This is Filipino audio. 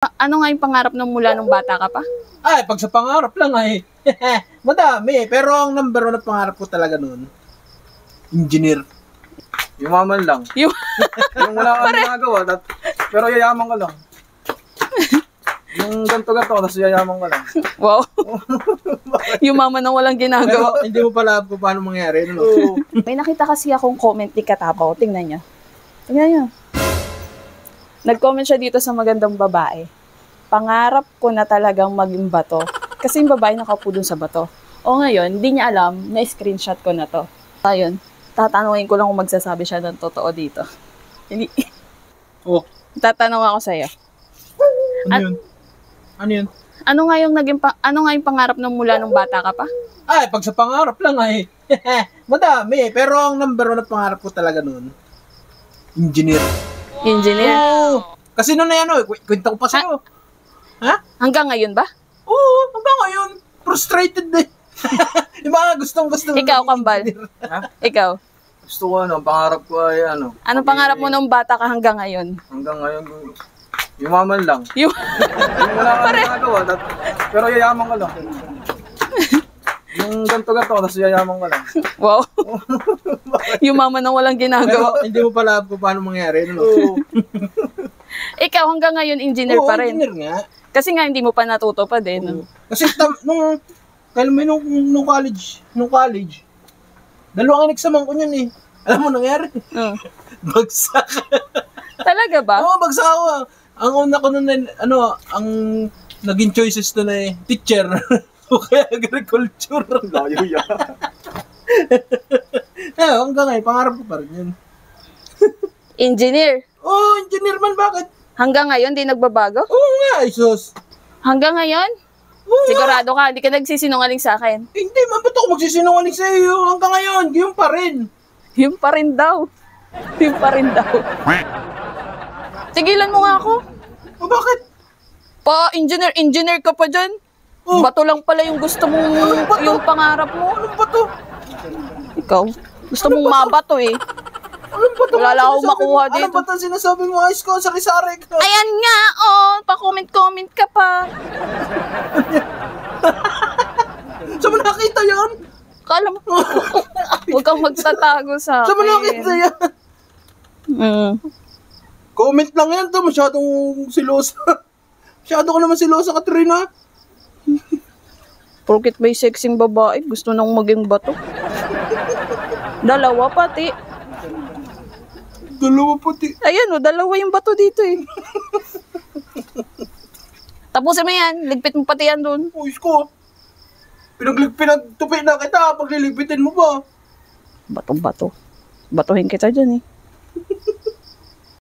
Ano nga yung pangarap nung mula nung bata ka pa? Ay, pag sa pangarap lang ay, madami. Pero ang number one na pangarap ko talaga noon, engineer. Yumaman lang. Yung wala kang ginagawa, pero yayaman ka lang. Yung ganto-ganto, tapos yayaman ka lang. Wow. Yung mama nang walang ginagawa. Pero hindi mo pala kung paano mangyari. No? May nakita kasi akong comment ni Katapaw. Tingnan niyo. Tingnan niyo. Nag-comment siya dito sa magandang babae. Pangarap ko na talagang maging bato. Kasi yung babae nakaupo dun sa bato. O ngayon, hindi niya alam na screenshot ko na to. Ayun. Tatanungin ko lang kung magsasabi siya ng totoo dito. Hindi. Oh. Tatanong ako sa'yo. Ano yun? Ano yun? Ano nga yung pangarap nung mula nung bata ka pa? Ay, pag sa pangarap lang ay, madami. Pero ang number one na pangarap ko talaga noon, engineer. Engineer? Oo. Kasi noon na yan, kwenta ko pa sa'yo. Ha? Hanggang ngayon ba? Oo, hanggang ngayon. Frustrated eh. Yung mga gustong-gusto. Ikaw, Kambal. Ha? Ikaw. Gusto ko pangarap ko ay Anong pangarap mo nung bata ka hanggang ngayon? hanggang ngayon, yumaman lang. Yung Yung wala kang ginagawa, pero yayaman ka lang. Yung ganto-ganto, tapos yayaman ka lang. wow. Yung mama nang walang Pero ginagawa. hindi mo pala kung paano mangyari. No? Ikaw hanggang ngayon engineer Oo, pa rin. engineer nga. Kasi nga hindi mo pa natutupad eh. No? Kasi nung college, dalawang examan ko yun eh. Alam mo nangyari? Bagsak. Talaga ba? Oo, bagsak ako. Ang una ko nun, ang naging choices to na eh, teacher. O kaya agriculture. Layo yan. Hanggang ngayon, pangarap ko pa rin yun. Engineer. Engineer man, bakit? Hanggang ngayon di nagbabago? Oo nga, Isos. Hanggang ngayon? Oo nga. Sigurado ka, hindi ka nagsisinungaling sa akin. Hindi, ba't ako magsisinungaling sa iyo? Hanggang ngayon, yun pa rin. Yung pa rin daw. Yung pa rin daw. Tigilan mo nga ako. O bakit? Engineer ka pa dyan. Oh. Bato lang pala yung gusto mong, bato? yung pangarap mo. Anong ba to? Ikaw, gusto mong mabato eh. Anong ba to? Wala lang akong makuha dito. Anong ba to sinasabi mo? Ayos ko, sari-sari ka. Ayan nga, pa-comment-comment ka pa. Saan mo nakita yan? Kala mo, huwag kang magtatago sa akin. Saan mo nakita yan? Comment lang yan to, masyadong silosa. Masyado ka naman silosa, Katrina. Porkit may sexing babae, gusto nang maging bato. Dalawa pati. Dalawa pati. Ayan dalawa yung bato dito eh. Tapusin mo yan, ligpit mo pati yan dun. Uy, ko. Pinagtupi na kita, pagliligpitin mo ba? Bato-bato. Batuhin kita dyan eh.